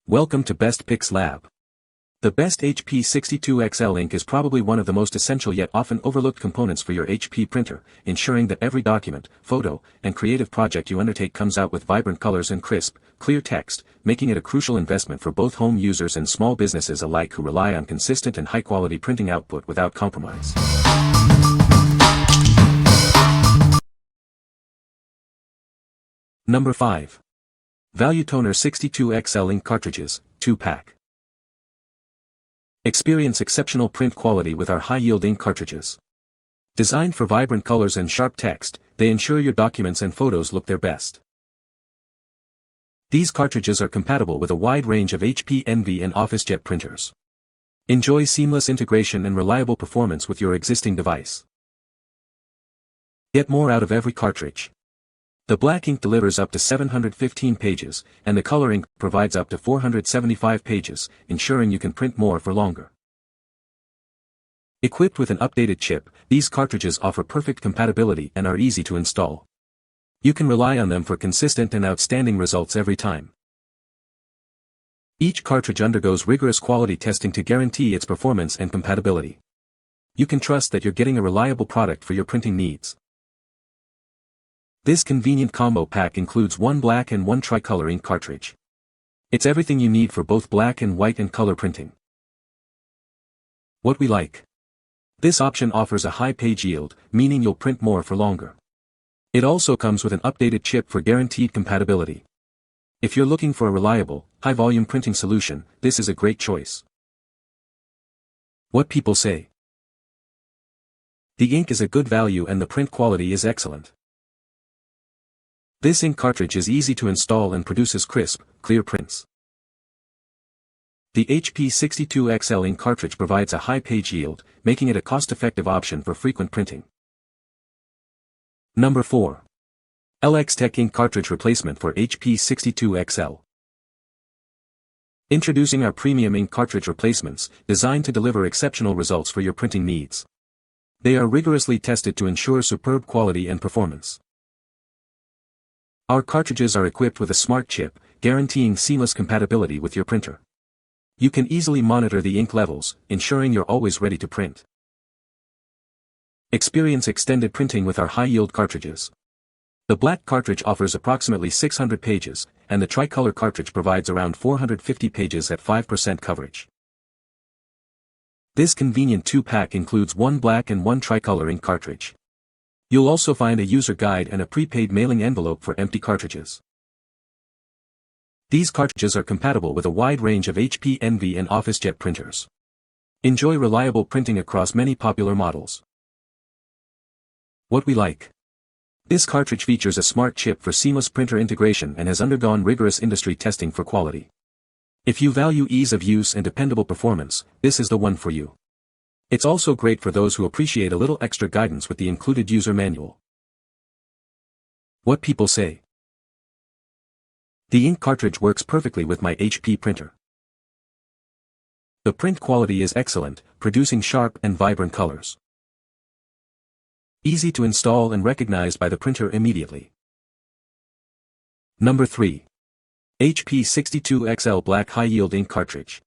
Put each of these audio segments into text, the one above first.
Welcome to Best Picks Lab. The best HP 62XL ink is probably one of the most essential yet often overlooked components for your HP printer, ensuring that every document, photo, and creative project you undertake comes out with vibrant colors and crisp, clear text, making it a crucial investment for both home users and small businesses alike who rely on consistent and high-quality printing output without compromise. Number 5. Valuetoner 62XL Ink Cartridges, 2-pack. Experience exceptional print quality with our high-yield ink cartridges. Designed for vibrant colors and sharp text, they ensure your documents and photos look their best. These cartridges are compatible with a wide range of HP Envy and OfficeJet printers. Enjoy seamless integration and reliable performance with your existing device. Get more out of every cartridge. The black ink delivers up to 715 pages, and the color ink provides up to 475 pages, ensuring you can print more for longer. Equipped with an updated chip, these cartridges offer perfect compatibility and are easy to install. You can rely on them for consistent and outstanding results every time. Each cartridge undergoes rigorous quality testing to guarantee its performance and compatibility. You can trust that you're getting a reliable product for your printing needs. This convenient combo pack includes one black and one tricolor ink cartridge. It's everything you need for both black and white and color printing. What we like. This option offers a high page yield, meaning you'll print more for longer. It also comes with an updated chip for guaranteed compatibility. If you're looking for a reliable, high-volume printing solution, this is a great choice. What people say. The ink is a good value and the print quality is excellent. This ink cartridge is easy to install and produces crisp, clear prints. The HP 62XL ink cartridge provides a high page yield, making it a cost-effective option for frequent printing. Number 4. LxTek ink cartridge replacement for HP 62XL. Introducing our premium ink cartridge replacements, designed to deliver exceptional results for your printing needs. They are rigorously tested to ensure superb quality and performance. Our cartridges are equipped with a smart chip, guaranteeing seamless compatibility with your printer. You can easily monitor the ink levels, ensuring you're always ready to print. Experience extended printing with our high-yield cartridges. The black cartridge offers approximately 600 pages, and the tricolor cartridge provides around 450 pages at 5% coverage. This convenient 2-pack includes one black and one tricolor ink cartridge. You'll also find a user guide and a prepaid mailing envelope for empty cartridges. These cartridges are compatible with a wide range of HP Envy and OfficeJet printers. Enjoy reliable printing across many popular models. What we like. This cartridge features a smart chip for seamless printer integration and has undergone rigorous industry testing for quality. If you value ease of use and dependable performance, this is the one for you. It's also great for those who appreciate a little extra guidance with the included user manual. What people say. The ink cartridge works perfectly with my HP printer. The print quality is excellent, producing sharp and vibrant colors. Easy to install and recognized by the printer immediately. Number 3. HP 62XL Black High-Yield Ink Cartridge.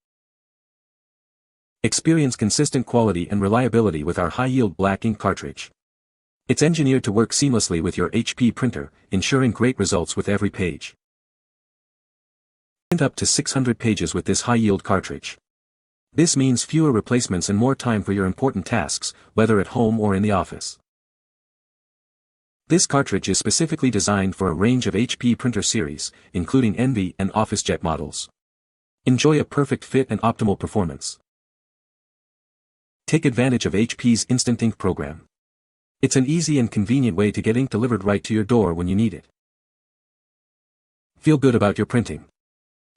Experience consistent quality and reliability with our high-yield black ink cartridge. It's engineered to work seamlessly with your HP printer, ensuring great results with every page. Print up to 600 pages with this high-yield cartridge. This means fewer replacements and more time for your important tasks, whether at home or in the office. This cartridge is specifically designed for a range of HP printer series, including Envy and OfficeJet models. Enjoy a perfect fit and optimal performance. Take advantage of HP's Instant Ink program. It's an easy and convenient way to get ink delivered right to your door when you need it. Feel good about your printing.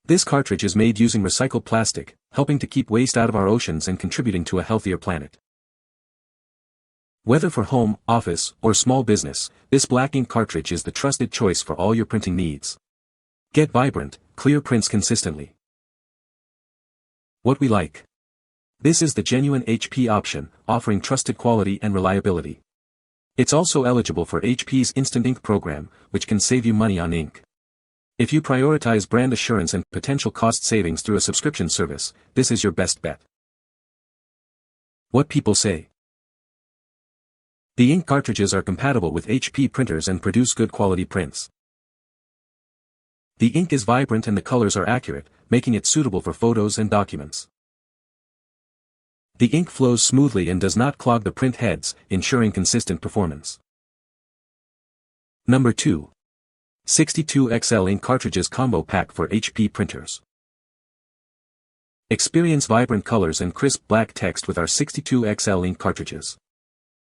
This cartridge is made using recycled plastic, helping to keep waste out of our oceans and contributing to a healthier planet. Whether for home, office, or small business, this black ink cartridge is the trusted choice for all your printing needs. Get vibrant, clear prints consistently. What we like. This is the genuine HP option, offering trusted quality and reliability. It's also eligible for HP's Instant Ink program, which can save you money on ink. If you prioritize brand assurance and potential cost savings through a subscription service, this is your best bet. What people say. The ink cartridges are compatible with HP printers and produce good quality prints. The ink is vibrant and the colors are accurate, making it suitable for photos and documents. The ink flows smoothly and does not clog the print heads, ensuring consistent performance. Number 2. 62XL Ink Cartridges Combo Pack for HP Printers. Experience vibrant colors and crisp black text with our 62XL ink cartridges.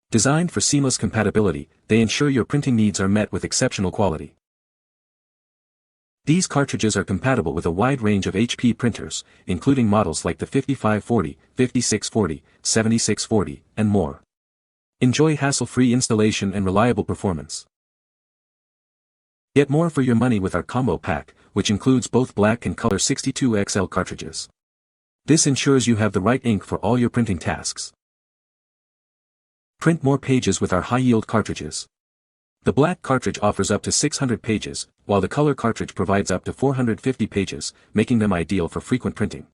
Designed for seamless compatibility, they ensure your printing needs are met with exceptional quality. These cartridges are compatible with a wide range of HP printers, including models like the 5540, 5640, 7640, and more. Enjoy hassle-free installation and reliable performance. Get more for your money with our combo pack, which includes both black and color 62XL cartridges. This ensures you have the right ink for all your printing tasks. Print more pages with our high-yield cartridges. The black cartridge offers up to 600 pages, while the color cartridge provides up to 450 pages, making them ideal for frequent printing.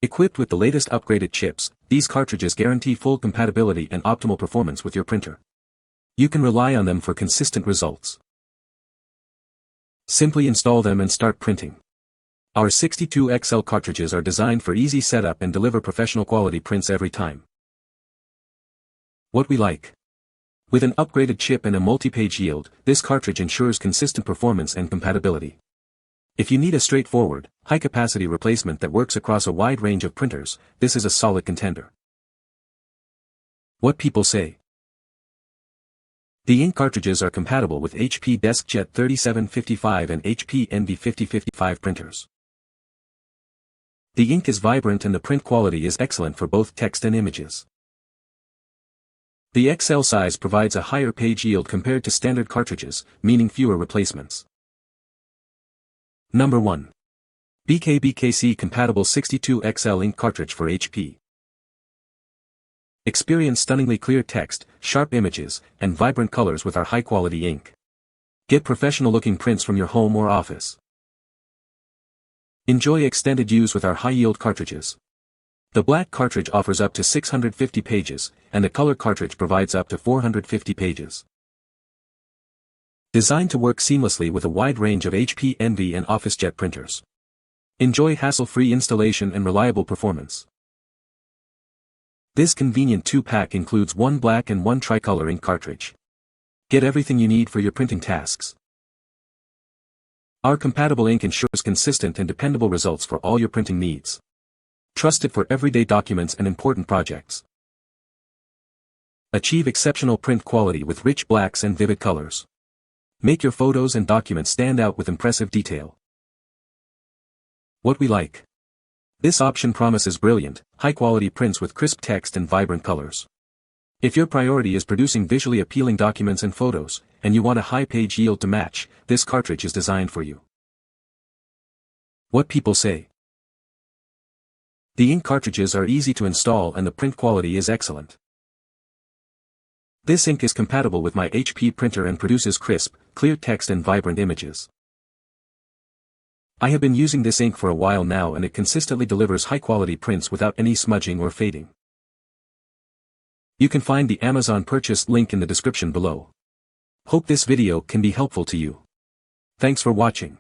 Equipped with the latest upgraded chips, these cartridges guarantee full compatibility and optimal performance with your printer. You can rely on them for consistent results. Simply install them and start printing. Our 62XL cartridges are designed for easy setup and deliver professional quality prints every time. What we like. With an upgraded chip and a multi-page yield, this cartridge ensures consistent performance and compatibility. If you need a straightforward, high-capacity replacement that works across a wide range of printers, this is a solid contender. What people say. The ink cartridges are compatible with HP DeskJet 3755 and HP Envy 5055 printers. The ink is vibrant and the print quality is excellent for both text and images. The XL size provides a higher page yield compared to standard cartridges, meaning fewer replacements. Number 1. BKBKC Compatible 62XL Ink Cartridge for HP. Experience stunningly clear text, sharp images, and vibrant colors with our high-quality ink. Get professional-looking prints from your home or office. Enjoy extended use with our high-yield cartridges. The black cartridge offers up to 650 pages, and the color cartridge provides up to 450 pages. Designed to work seamlessly with a wide range of HP Envy and OfficeJet printers. Enjoy hassle-free installation and reliable performance. This convenient 2-pack includes one black and one tricolor ink cartridge. Get everything you need for your printing tasks. Our compatible ink ensures consistent and dependable results for all your printing needs. Trusted for everyday documents and important projects. Achieve exceptional print quality with rich blacks and vivid colors. Make your photos and documents stand out with impressive detail. What we like. This option promises brilliant, high-quality prints with crisp text and vibrant colors. If your priority is producing visually appealing documents and photos, and you want a high page yield to match, this cartridge is designed for you. What people say. The ink cartridges are easy to install and the print quality is excellent. This ink is compatible with my HP printer and produces crisp, clear text and vibrant images. I have been using this ink for a while now and it consistently delivers high-quality prints without any smudging or fading. You can find the Amazon purchase link in the description below. Hope this video can be helpful to you. Thanks for watching.